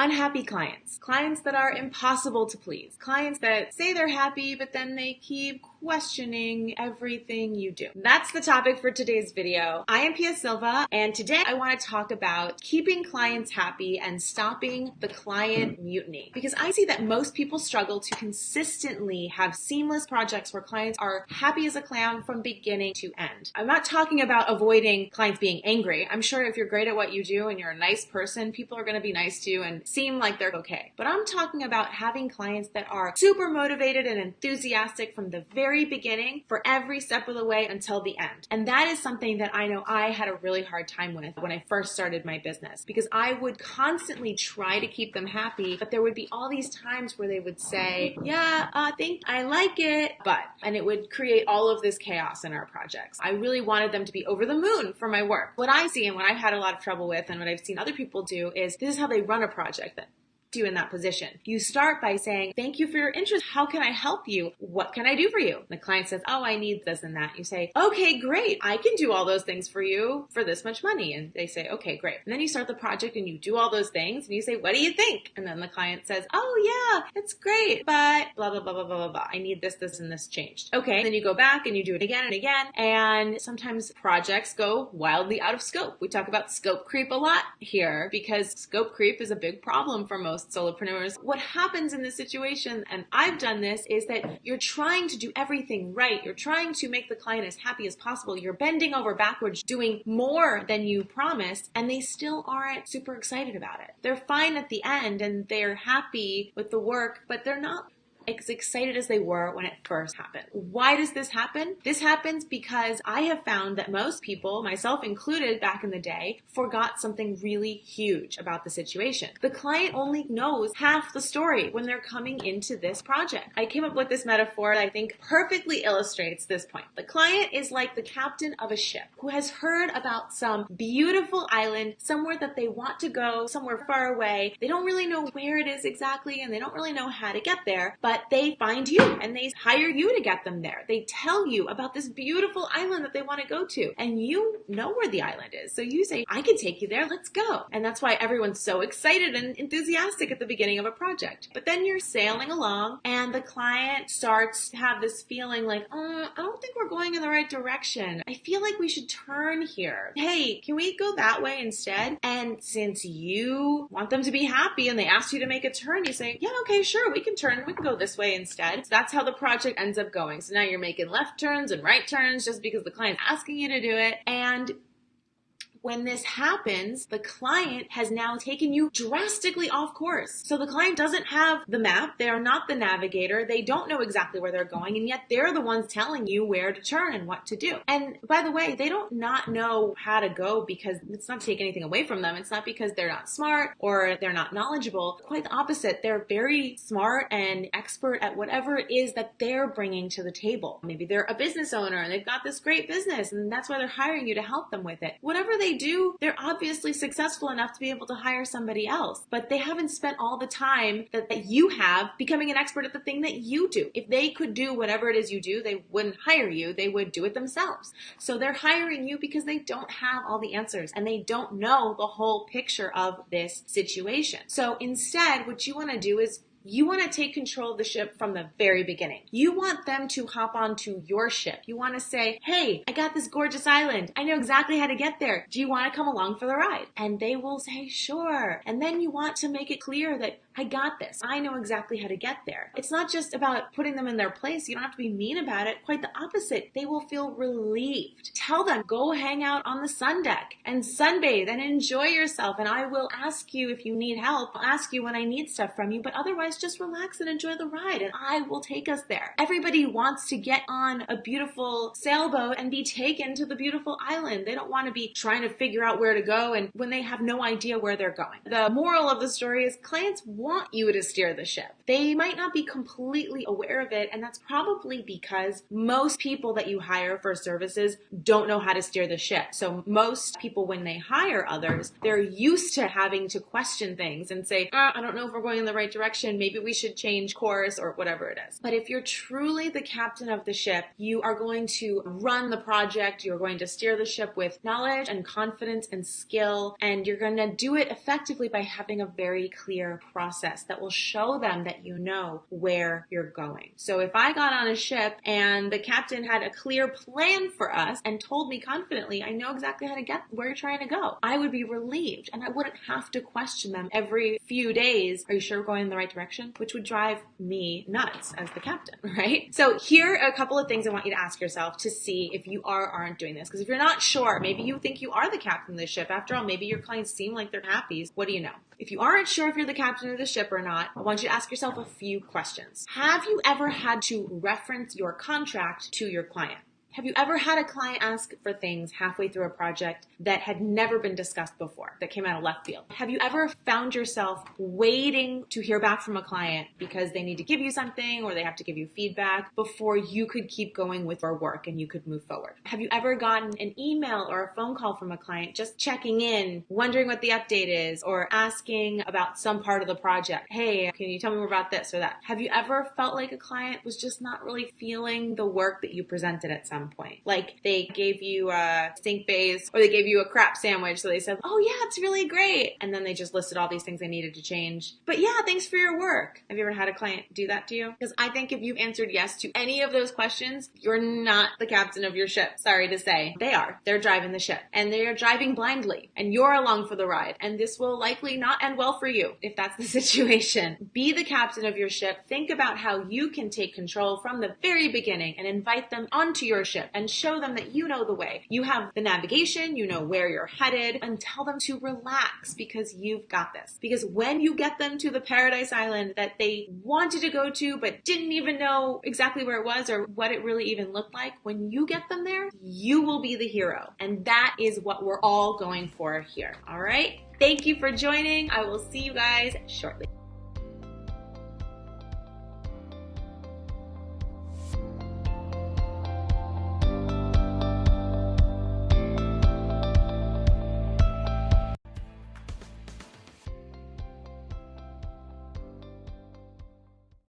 Unhappy clients. Clients that are impossible to please. Clients that say they're happy, but then they keep questioning everything you do. That's the topic for today's video. I am Pia Silva, and today I want to talk about keeping clients happy and stopping the client mutiny. Because I see that most people struggle to consistently have seamless projects where clients are happy as a clam from beginning to end. I'm not talking about avoiding clients being angry. I'm sure if you're great at what you do and you're a nice person, people are going to be nice to you and seem like they're okay. But I'm talking about having clients that are super motivated and enthusiastic from the very beginning for every step of the way until the end. And that is something that I know I had a really hard time with when I first started my business, because I would constantly try to keep them happy, but there would be all these times where they would say, yeah, I like it, but, and it would create all of this chaos in our projects. I really wanted them to be over the moon for my work. What I see and what I've had a lot of trouble with and what I've seen other people do is this is how they run a project that you in that position. You start by saying, thank you for your interest. How can I help you? What can I do for you? The client says, oh, I need this and that. You say, okay, great. I can do all those things for you for this much money. And they say, okay, great. And then you start the project and you do all those things and you say, what do you think? And then the client says, oh yeah, it's great, but blah, blah, blah, blah, blah, blah, blah. I need this, this, and this changed. Okay. Then you go back and you do it again and again. And sometimes projects go wildly out of scope. We talk about scope creep a lot here because scope creep is a big problem for most solopreneurs. What happens in this situation, and I've done this, is that you're trying to do everything right. You're trying to make the client as happy as possible. You're bending over backwards, doing more than you promised, and they still aren't super excited about it. They're fine at the end and they're happy with the work, but they're not as excited as they were when it first happened. Why does this happen? This happens because I have found that most people, myself included back in the day, forgot something really huge about the situation. The client only knows half the story when they're coming into this project. I came up with this metaphor that I think perfectly illustrates this point. The client is like the captain of a ship who has heard about some beautiful island, somewhere that they want to go, somewhere far away. They don't really know where it is exactly and they don't really know how to get there, but they find you and they hire you to get them there. They tell you about this beautiful island that they want to go to, and you know where the island is. So you say, I can take you there, let's go. And that's why everyone's so excited and enthusiastic at the beginning of a project. But then you're sailing along and the client starts to have this feeling like, I don't think we're going in the right direction. I feel like we should turn here. Hey, can we go that way instead? And since you want them to be happy and they asked you to make a turn, you say, yeah, okay, sure, we can turn. We can go this way instead. So that's how the project ends up going. So now you're making left turns and right turns just because the client's asking you to do it. And when this happens, the client has now taken you drastically off course. So the client doesn't have the map. They are not the navigator. They don't know exactly where they're going, and yet they're the ones telling you where to turn and what to do. And by the way, they don't not know how to go because it's not to take anything away from them. It's not because they're not smart or they're not knowledgeable. Quite the opposite. They're very smart and expert at whatever it is that they're bringing to the table. Maybe they're a business owner and they've got this great business and that's why they're hiring you to help them with it. Whatever they do, they're obviously successful enough to be able to hire somebody else, but they haven't spent all the time that you have becoming an expert at the thing that you do. If they could do whatever it is you do, they wouldn't hire you. They would do it themselves. So they're hiring you because they don't have all the answers and they don't know the whole picture of this situation. So instead, what you want to do is you want to take control of the ship from the very beginning. You want them to hop onto your ship. You want to say, hey, I got this gorgeous island. I know exactly how to get there. Do you want to come along for the ride? And they will say, sure. And then you want to make it clear that I got this. I know exactly how to get there. It's not just about putting them in their place. You don't have to be mean about it. Quite the opposite. They will feel relieved. Tell them, go hang out on the sun deck and sunbathe and enjoy yourself. And I will ask you if you need help. I'll ask you when I need stuff from you, but otherwise just relax and enjoy the ride and I will take us there. Everybody wants to get on a beautiful sailboat and be taken to the beautiful island. They don't want to be trying to figure out where to go and when they have no idea where they're going. The moral of the story is clients want you to steer the ship. They might not be completely aware of it, and that's probably because most people that you hire for services don't know how to steer the ship. So most people, when they hire others, they're used to having to question things and say, I don't know if we're going in the right direction. and maybe we should change course or whatever it is. But if you're truly the captain of the ship, you are going to run the project, you're going to steer the ship with knowledge and confidence and skill, and you're going to do it effectively by having a very clear process that will show them that you know where you're going. So if I got on a ship and the captain had a clear plan for us and told me confidently, I know exactly how to get where you're trying to go, I would be relieved and I wouldn't have to question them every few days. Are you sure we're going in the right direction? Which would drive me nuts as the captain, right? So here are a couple of things I want you to ask yourself to see if you are or aren't doing this. Because if you're not sure, maybe you think you are the captain of the ship. After all, maybe your clients seem like they're happy. What do you know? If you aren't sure if you're the captain of the ship or not, I want you to ask yourself a few questions. Have you ever had to reference your contract to your client? Have you ever had a client ask for things halfway through a project that had never been discussed before, that came out of left field? Have you ever found yourself waiting to hear back from a client because they need to give you something or they have to give you feedback before you could keep going with your work and you could move forward? Have you ever gotten an email or a phone call from a client just checking in, wondering what the update is, or asking about some part of the project? Hey, can you tell me more about this or that? Have you ever felt like a client was just not really feeling the work that you presented at some point? Like they gave you a stink face or they gave you a crap sandwich. So they said, oh yeah, it's really great. And then they just listed all these things they needed to change. But yeah, thanks for your work. Have you ever had a client do that to you? Because I think if you've answered yes to any of those questions, you're not the captain of your ship. Sorry to say. They are. They're driving the ship and they are driving blindly and you're along for the ride. And this will likely not end well for you if that's the situation. Be the captain of your ship. Think about how you can take control from the very beginning and invite them onto your ship and show them that you know the way. You have the navigation, you know where you're headed, and tell them to relax because you've got this. Because when you get them to the paradise island that they wanted to go to but didn't even know exactly where it was or what it really even looked like, when you get them there, you will be the hero. And that is what we're all going for here. All right? Thank you for joining. I will see you guys shortly.